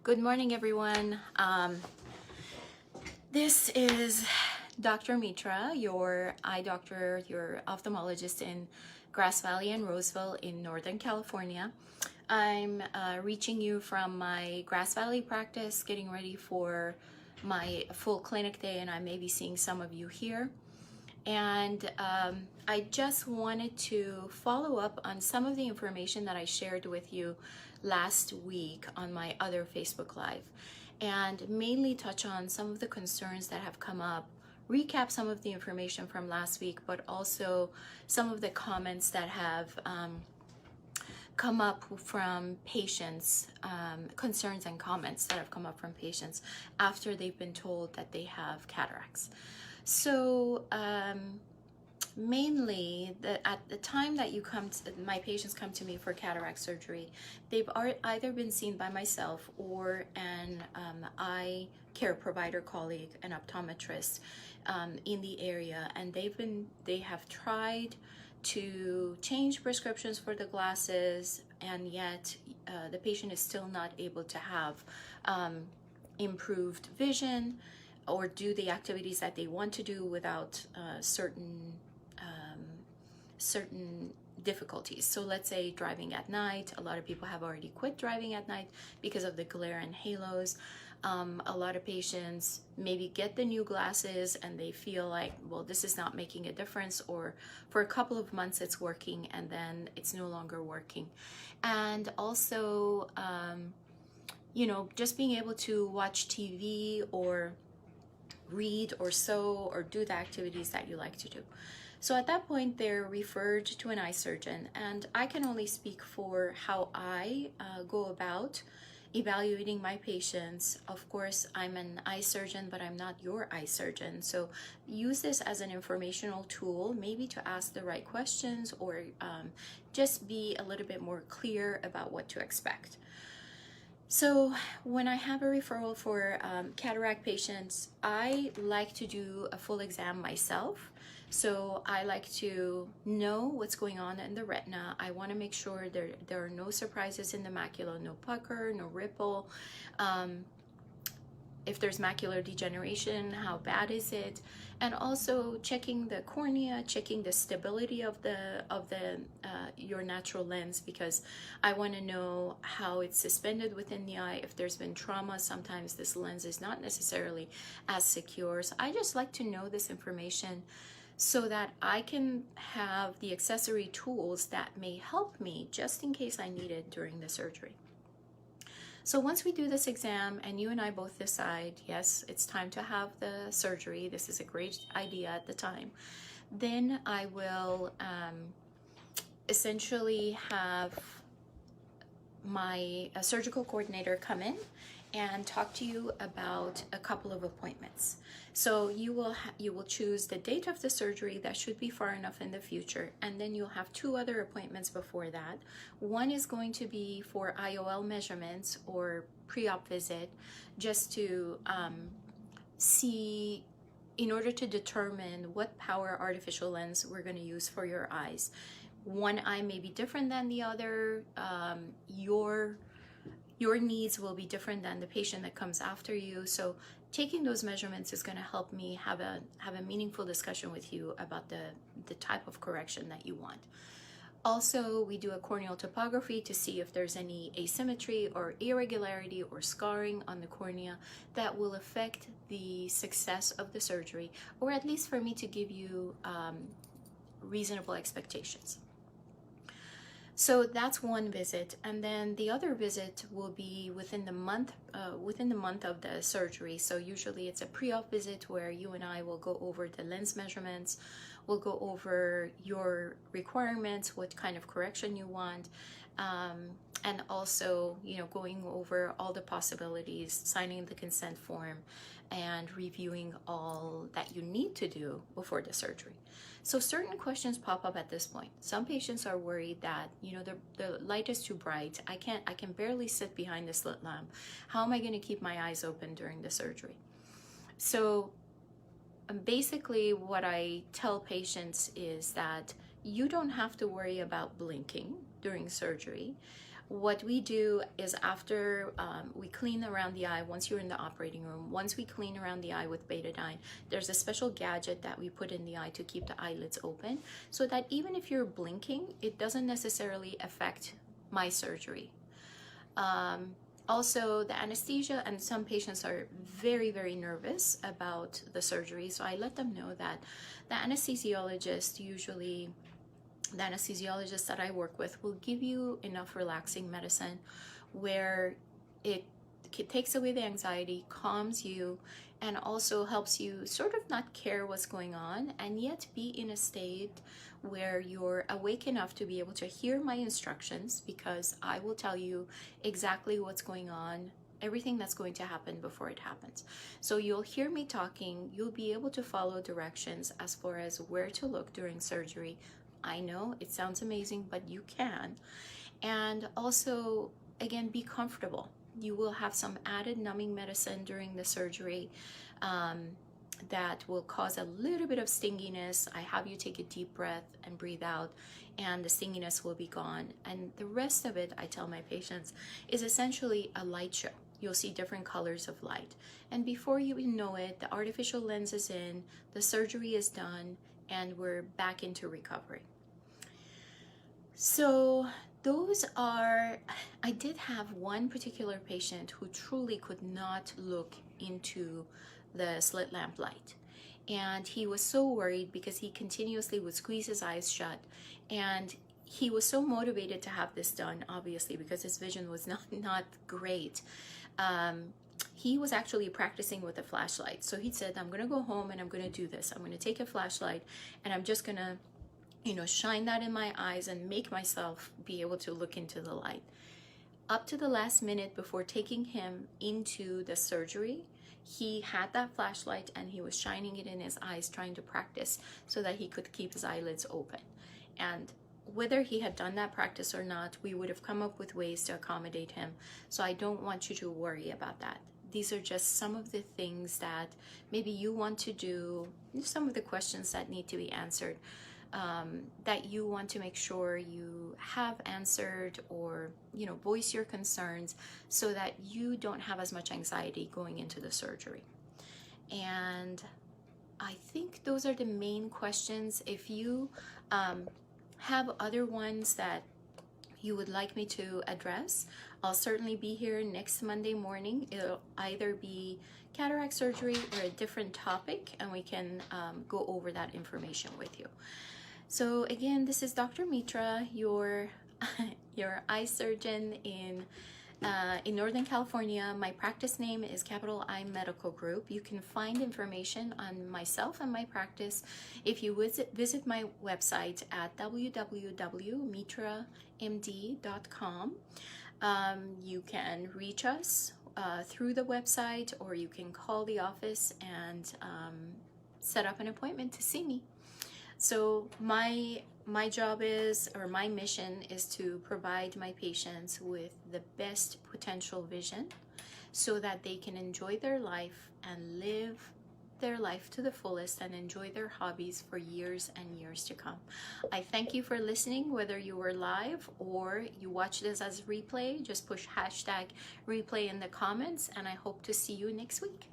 Good morning, everyone. This is Dr. Mitra, your eye doctor, your ophthalmologist in Grass Valley and Roseville in Northern California. I'm reaching you from my Grass Valley practice, getting ready for my full clinic day, and I may be seeing some of you here. And I just wanted to follow up on some of the information that I shared with you last week on my other Facebook Live, and mainly touch on some of the concerns that have come up, recap some of the information from last week, but also some of the comments that have come up from patients, concerns and comments that have come up from patients after they've been told that they have cataracts. So mainly at the time that my patients come to me for cataract surgery, they've either been seen by myself or an eye care provider colleague, an optometrist in the area, and they have tried to change prescriptions for the glasses, and yet the patient is still not able to have improved vision or do the activities that they want to do without certain difficulties. So let's say driving at night. A lot of people have already quit driving at night because of the glare and halos. A lot of patients maybe get the new glasses and they feel like, well, this is not making a difference, or for a couple of months it's working and then it's no longer working. And also, just being able to watch TV or read or sew or do the activities that you like to do. So at that point, they're referred to an eye surgeon, and I can only speak for how I go about evaluating my patients. Of course, I'm an eye surgeon, but I'm not your eye surgeon. So use this as an informational tool, maybe to ask the right questions, or just be a little bit more clear about what to expect. So when I have a referral for cataract patients, I like to do a full exam myself. So I like to know what's going on in the retina. I want to make sure there are no surprises in the macula, no pucker, no ripple. If there's macular degeneration, how bad is it? And also checking the cornea, checking the stability of your natural lens, because I want to know how it's suspended within the eye. If there's been trauma, sometimes this lens is not necessarily as secure. So I just like to know this information so that I can have the accessory tools that may help me just in case I need it during the surgery. So once we do this exam and you and I both decide, yes, it's time to have the surgery, this is a great idea at the time, then I will essentially have my surgical coordinator come in and talk to you about a couple of appointments. So you will choose the date of the surgery. That should be far enough in the future, and then you'll have two other appointments before that. One is going to be for IOL measurements or pre-op visit, just to see, in order to determine what power artificial lens we're going to use for your eyes. One eye may be different than the other. Your needs will be different than the patient that comes after you. So taking those measurements is going to help me have a meaningful discussion with you about the type of correction that you want. Also, we do a corneal topography to see if there's any asymmetry or irregularity or scarring on the cornea that will affect the success of the surgery, or at least for me to give you reasonable expectations. So that's one visit, and then the other visit will be within the month of the surgery. So usually it's a pre-op visit where you and I will go over the lens measurements, we'll go over your requirements, what kind of correction you want, and also, going over all the possibilities, signing the consent form, and reviewing all that you need to do before the surgery. So certain questions pop up at this point. Some patients are worried that, the light is too bright. I can barely sit behind the slit lamp. How am I going to keep my eyes open during the surgery? So basically what I tell patients is that you don't have to worry about blinking during surgery. What we do is after we clean around the eye, once you're in the operating room, once we clean around the eye with betadine, there's a special gadget that we put in the eye to keep the eyelids open so that even if you're blinking, it doesn't necessarily affect my surgery. Also, the anesthesia, and some patients are very, very nervous about the surgery, so I let them know that the anesthesiologist that I work with will give you enough relaxing medicine where it takes away the anxiety, calms you, and also helps you sort of not care what's going on and yet be in a state where you're awake enough to be able to hear my instructions, because I will tell you exactly what's going on, everything that's going to happen before it happens. So you'll hear me talking, you'll be able to follow directions as far as where to look during surgery. I know it sounds amazing, but you can. And also, again, be comfortable. You will have some added numbing medicine during the surgery that will cause a little bit of stinginess. I have you take a deep breath and breathe out, and the stinginess will be gone. And the rest of it, I tell my patients, is essentially a light show. You'll see different colors of light. And before you even know it, the artificial lens is in, the surgery is done, and we're back into recovery. So those are, I did have one particular patient who truly could not look into the slit lamp light. And he was so worried because he continuously would squeeze his eyes shut. And he was so motivated to have this done, obviously, because his vision was not great. He was actually practicing with a flashlight. So he said, I'm going to go home and I'm going to do this. I'm going to take a flashlight and I'm just going to, shine that in my eyes and make myself be able to look into the light. Up to the last minute before taking him into the surgery, he had that flashlight and he was shining it in his eyes, trying to practice so that he could keep his eyelids open. And whether he had done that practice or not, we would have come up with ways to accommodate him. So I don't want you to worry about that. These are just some of the things that maybe you want to do, some of the questions that need to be answered, that you want to make sure you have answered, or voice your concerns so that you don't have as much anxiety going into the surgery. And I think those are the main questions. If you have other ones that you would like me to address, I'll certainly be here next Monday morning. It'll either be cataract surgery or a different topic, and we can go over that information with you. So again, this is Dr. Mitra, your eye surgeon in Northern California. My practice name is Capital Eye Medical Group. You can find information on myself and my practice if you visit my website at www.mitramd.com. You can reach us through the website, or you can call the office and set up an appointment to see me. So my job is, or my mission is, to provide my patients with the best potential vision so that they can enjoy their life and live their life to the fullest and enjoy their hobbies for years and years to come. I thank you for listening, whether you were live or you watch this as replay. Just push #replay in the comments, and I hope to see you next week.